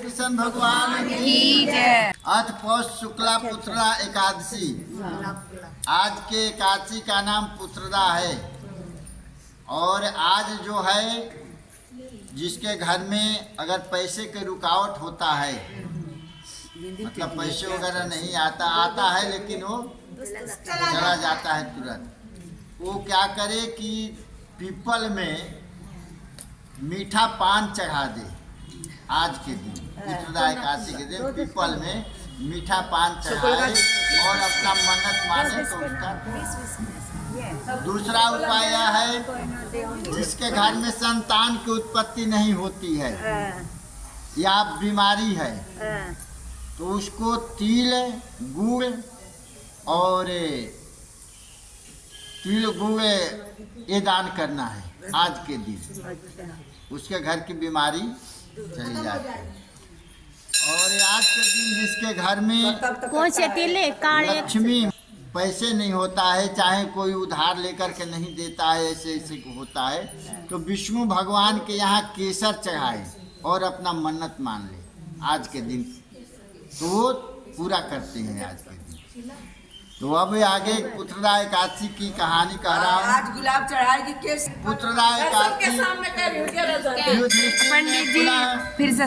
कृष्ण भगवान की जय। अथ पौष शुक्ला पुत्रदा एकादशी। आज के एकादशी का नाम पुत्रदा है। और आज जो है जिसके घर में अगर पैसे के रुकावट होता है, मतलब पैसे वगैरह नहीं आता है लेकिन वो चला जाता है तुरंत, वो क्या करे कि पीपल में मीठा पान चढ़ा दे। आज के दिन पुत्रदा एकादशी के दिन पीपल में मीठा पान चढ़ाए और अपना मन्नत माने तो उसका। दूसरा उपाय यह है जिसके घर में संतान की उत्पत्ति नहीं होती है या बीमारी है तो उसको तिल गुड़ और तिल गुड़ ये दान करना है आज के दिन। उसके घर की बीमारी चली जाती है। और आज के दिन जिसके घर में कौन से तिले काले लक्ष्मी पैसे नहीं होता है, चाहे कोई उधार लेकर के नहीं देता है, ऐसे ऐसे होता है, तो विष्णु भगवान के यहाँ केसर चढ़ाए और अपना मन्नत मान ले आज के दिन, तो वो पूरा करते हैं आज के दिन। तो अब आगे पुत्रदा एकादशी की कहानी कह रहा हूँ। आज गुलाब चढ़ाएगी केस पुत्रदा एकादशी पंडित जी फिर से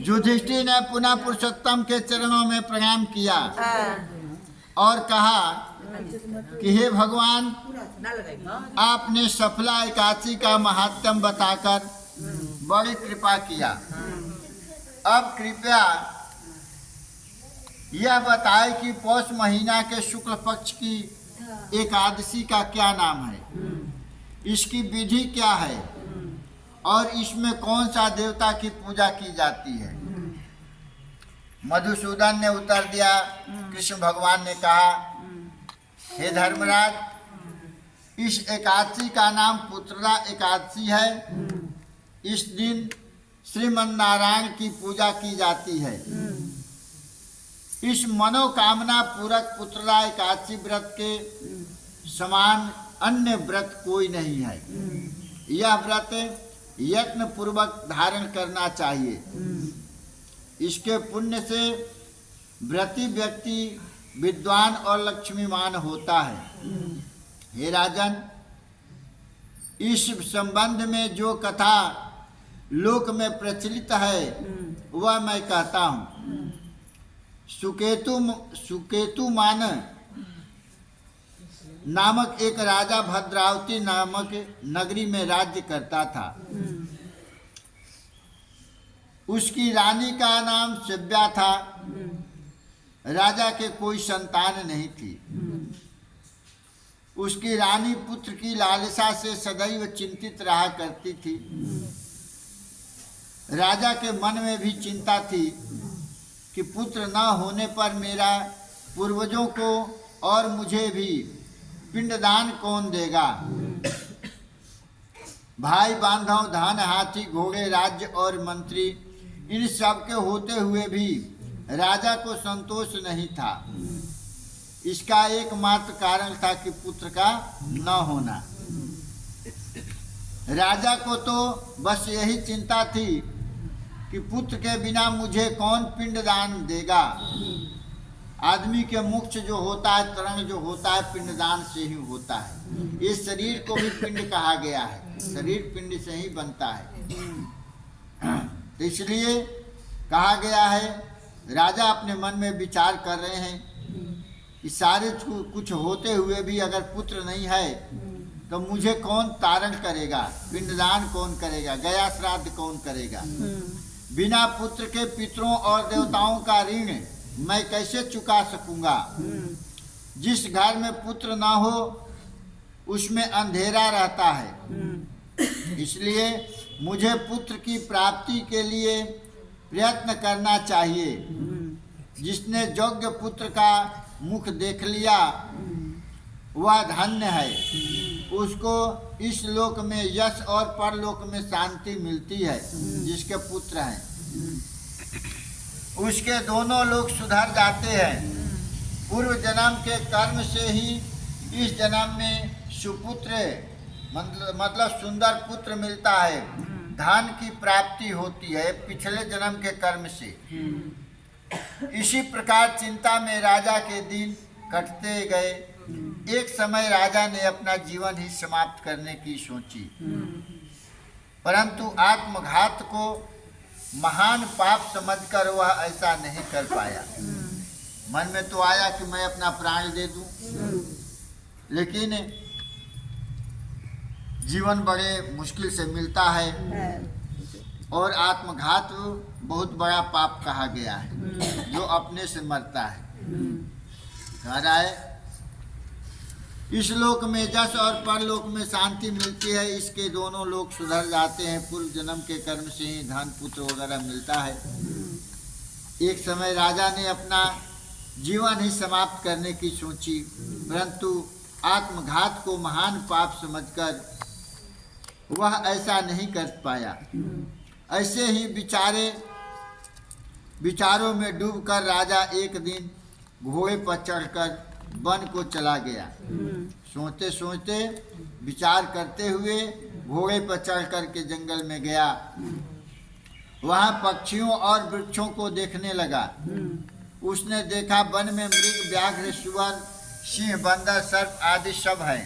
युधिष्ठिर ने पुनः पुरुषोत्तम के चरणों में प्रणाम किया और कहा कि हे भगवान, आपने सफला एकादशी का महात्म बताकर बड़ी कृपा किया। अब कृपया यह बताए कि पौष महीना के शुक्ल पक्ष की एकादशी का क्या नाम है, इसकी विधि क्या है और इसमें कौन सा देवता की पूजा की जाती है। मधुसूदन ने उत्तर दिया। कृष्ण भगवान ने कहा, हे धर्मराज, इस एकादशी का नाम पुत्रदा एकादशी है। इस दिन श्रीमन्नारायण की पूजा की जाती है। इस मनोकामना पूरक पुत्रदा एकादशी व्रत के समान अन्य व्रत कोई नहीं है। यह व्रत यत्न पूर्वक धारण करना चाहिए। इसके पुण्य से व्रती व्यक्ति विद्वान और लक्ष्मीमान होता है। हे राजन, इस संबंध में जो कथा लोक में प्रचलित है वह मैं कहता हूँ। सुकेतु मान नामक एक राजा भद्रावती नामक नगरी में राज्य करता था। उसकी रानी का नाम शिव्या था। राजा के कोई संतान नहीं थी। उसकी रानी पुत्र की लालसा से सदैव चिंतित रहा करती थी। राजा के मन में भी चिंता थी कि पुत्र न होने पर मेरा पूर्वजों को और मुझे भी पिंडदान कौन देगा। भाई बांधव, धन, हाथी, घोड़े, राज्य और मंत्री, इन सब के होते हुए भी राजा को संतोष नहीं था। इसका एकमात्र कारण था कि पुत्र का न होना। राजा को तो बस यही चिंता थी कि पुत्र के बिना मुझे कौन पिंडदान देगा। आदमी के मुख्य जो होता है, तरंग जो होता है, पिंडदान से ही होता है। ये शरीर को भी पिंड कहा गया है। शरीर पिंड से ही बनता है। तो इसलिए कहा गया है, राजा अपने मन में विचार कर रहे हैं कि सारे कुछ होते हुए भी अगर पुत्र नहीं है तो मुझे कौन तारण करेगा, पिंडदान कौन करेगा, गया श्राद्ध कौन करेगा। बिना पुत्र के पितरों और देवताओं का ऋण मैं कैसे चुका सकूंगा। जिस घर में पुत्र ना हो उसमें अंधेरा रहता है। इसलिए मुझे पुत्र की प्राप्ति के लिए प्रयत्न करना चाहिए। जिसने योग्य पुत्र का मुख देख लिया वह धन्य है। उसको इस लोक में यश और परलोक में शांति मिलती है। जिसके पुत्र हैं उसके दोनों लोग सुधर जाते हैं। पूर्व जन्म के कर्म से ही इस जन्म में सुपुत्र मतलब सुंदर पुत्र मिलता है। धन की प्राप्ति होती है पिछले जन्म के कर्म से। इसी प्रकार चिंता में राजा के दिन कटते गए। एक समय राजा ने अपना जीवन ही समाप्त करने की सोची, परंतु आत्मघात को महान पाप समझकर वह ऐसा नहीं कर पाया। मन में तो आया कि मैं अपना प्राण दे दूं, लेकिन जीवन बड़े मुश्किल से मिलता है और आत्मघात बहुत बड़ा पाप कहा गया है, जो अपने से मरता है। कह रहा है इस लोक में जस और परलोक में शांति मिलती है, इसके दोनों लोग सुधर जाते हैं। पूर्व जन्म के कर्म से ही धन पुत्र वगैरह मिलता है। एक समय राजा ने अपना जीवन ही समाप्त करने की सोची, परंतु आत्मघात को महान पाप समझकर वह ऐसा नहीं कर पाया। ऐसे ही विचारों में डूबकर राजा एक दिन घोड़े पर चढ़कर वन को चला गया। सोचते सोचते विचार करते हुए घोड़े पर चढ़कर के जंगल में गया। वहाँ पक्षियों और वृक्षों को देखने लगा। उसने देखा वन में मृग, व्याघ्र, सुअर, सिंह, बंदर, सर्प आदि सब है।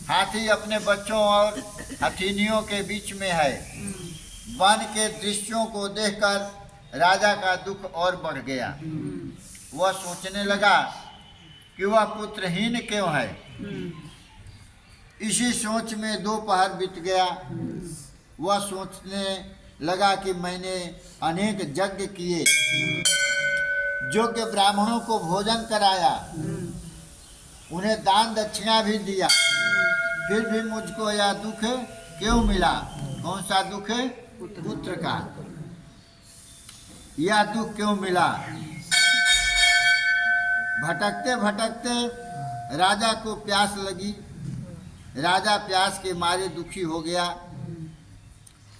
हाथी अपने बच्चों और हथिनियों के बीच में है। वन के दृश्यों को देखकर राजा का दुख और बढ़ गया। वह सोचने लगा कि वह पुत्रहीन क्यों है। इसी सोच में 2 पहर बीत गया। वह सोचने लगा कि मैंने अनेक यज्ञ किए, योग्य ब्राह्मणों को भोजन कराया, उन्हें दान दक्षिणा भी दिया, फिर भी मुझको यह दुख क्यों मिला। कौन सा दुख है? पुत्र का। यह दुख क्यों मिला? भटकते भटकते राजा को प्यास लगी। राजा प्यास के मारे दुखी हो गया।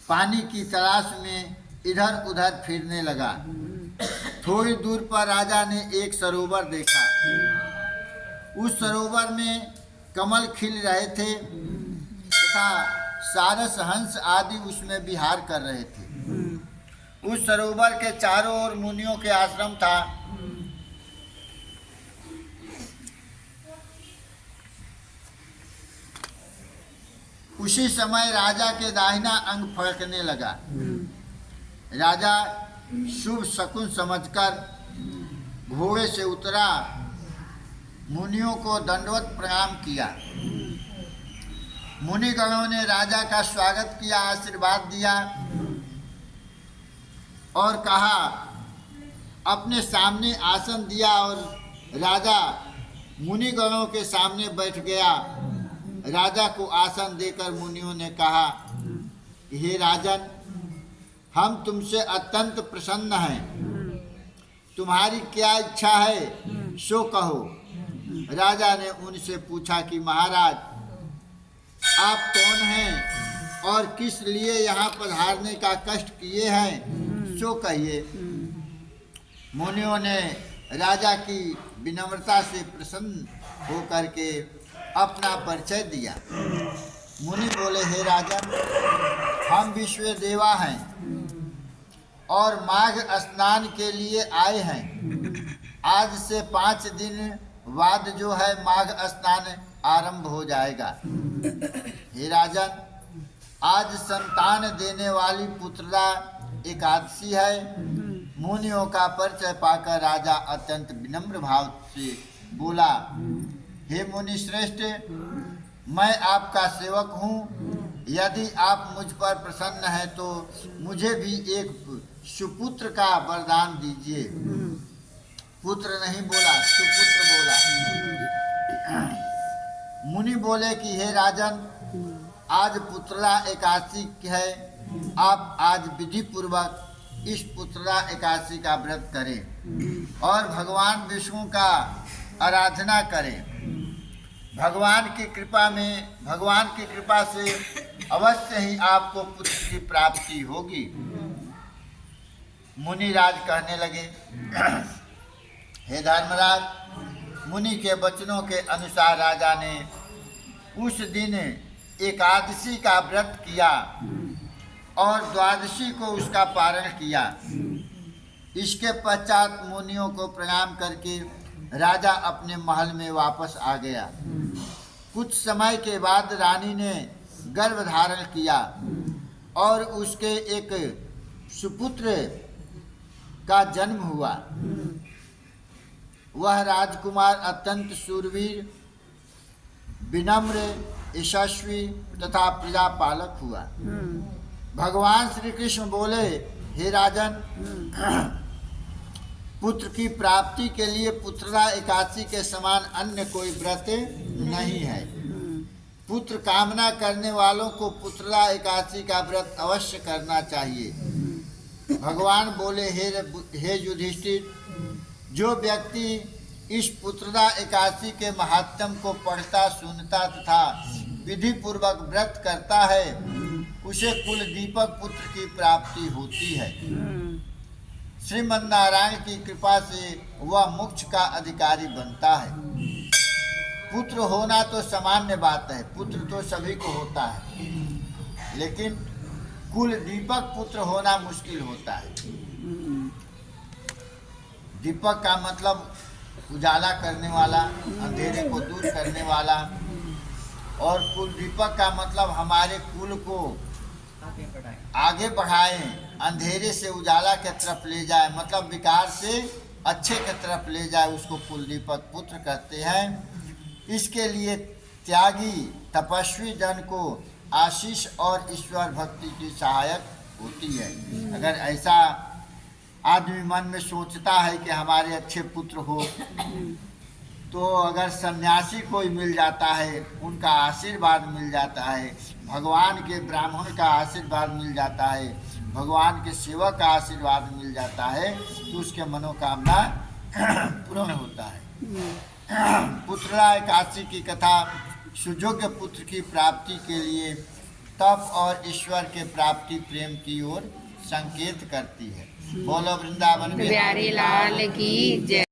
पानी की तलाश में इधर उधर फिरने लगा। थोड़ी दूर पर राजा ने एक सरोवर देखा। उस सरोवर में कमल खिल रहे थे तथा सारस, हंस आदि उसमें विहार कर रहे थे। उस सरोवर के चारों ओर मुनियों के आश्रम था। उसी समय राजा के दाहिना अंग फड़कने लगा। राजा शुभ शकुन समझकर घोड़े से उतरा, मुनियों को दंडवत प्रणाम किया। मुनिगणों ने राजा का स्वागत किया, आशीर्वाद दिया और कहा, अपने सामने आसन दिया और राजा मुनिगणों के सामने बैठ गया। राजा को आसन देकर मुनियों ने कहा, हे राजन, हम तुमसे अत्यंत प्रसन्न हैं। तुम्हारी क्या इच्छा है सो कहो। राजा ने उनसे पूछा कि महाराज, आप कौन हैं और किस लिए यहाँ पधारने का कष्ट किए हैं, सो कहिए। मुनियों ने राजा की विनम्रता से प्रसन्न होकर के अपना परिचय दिया। मुनि बोले, हे राजन, हम विश्व देवा हैं और माघ स्नान के लिए आए हैं। आज से 5 दिन बाद जो है माघ स्नान आरंभ हो जाएगा। हे राजन, आज संतान देने वाली पुत्रदा एकादशी है। मुनियों का परिचय पाकर राजा अत्यंत विनम्र भाव से बोला, हे मुनि श्रेष्ठ, मैं आपका सेवक हूँ। यदि आप मुझ पर प्रसन्न हैं तो मुझे भी एक सुपुत्र का वरदान दीजिए। पुत्र नहीं बोला, सुपुत्र बोला। मुनि बोले कि हे राजन, आज पुत्रदा एकादशी है। आप आज विधि पूर्वक इस पुत्रदा एकादशी का व्रत करें और भगवान विष्णु का आराधना करें। भगवान की कृपा से अवश्य ही आपको पुत्र की प्राप्ति होगी। मुनिराज कहने लगे, हे धर्मराज, मुनि के वचनों के अनुसार राजा ने उस दिन एकादशी का व्रत किया। और द्वादशी को उसका पारण किया। इसके पश्चात मुनियों को प्रणाम करके राजा अपने महल में वापस आ गया। कुछ समय के बाद रानी ने गर्भ धारण किया और उसके एक सुपुत्र का जन्म हुआ। वह राजकुमार अत्यंत शूरवीर, विनम्र, यशस्वी तथा प्रजापालक हुआ। भगवान श्री कृष्ण बोले, हे राजन, पुत्र की प्राप्ति के लिए पुत्रदा एकादशी के समान अन्य कोई व्रत नहीं है। पुत्र कामना करने वालों को पुत्रदा एकादशी का व्रत अवश्य करना चाहिए। भगवान बोले, हे युधिष्ठिर, जो व्यक्ति इस पुत्रदा एकादशी के महात्म को पढ़ता, सुनता तथा विधि पूर्वक व्रत करता है, उसे कुल दीपक पुत्र की प्राप्ति होती है। श्रीमन नारायण की कृपा से वह मोक्ष का अधिकारी बनता है। पुत्र होना तो सामान्य बात है, पुत्र तो सभी को होता है, लेकिन कुल दीपक पुत्र होना मुश्किल होता है। दीपक का मतलब उजाला करने वाला, अंधेरे को दूर करने वाला, और कुल दीपक का मतलब हमारे कुल को आगे बढ़ाए, अंधेरे से उजाला के तरफ ले जाए, मतलब विकार से अच्छे के तरफ ले जाए, उसको कुल दीपक पुत्र कहते हैं। इसके लिए त्यागी तपस्वी जन को आशीष और ईश्वर भक्ति की सहायक होती है। अगर ऐसा आदमी मन में सोचता है कि हमारे अच्छे पुत्र हो, तो अगर सन्यासी कोई मिल जाता है, उनका आशीर्वाद मिल जाता है, भगवान के ब्राह्मण का आशीर्वाद मिल जाता है, भगवान के सेवक का आशीर्वाद मिल जाता है, तो उसके मनोकामना पूर्ण होता है। पुत्रदा एकादशी की कथा सुयोग्य पुत्र की प्राप्ति के लिए तप और ईश्वर के प्राप्ति प्रेम की ओर संकेत करती है। बोलो वृंदावन बिहारी बिहारी लाल की जय।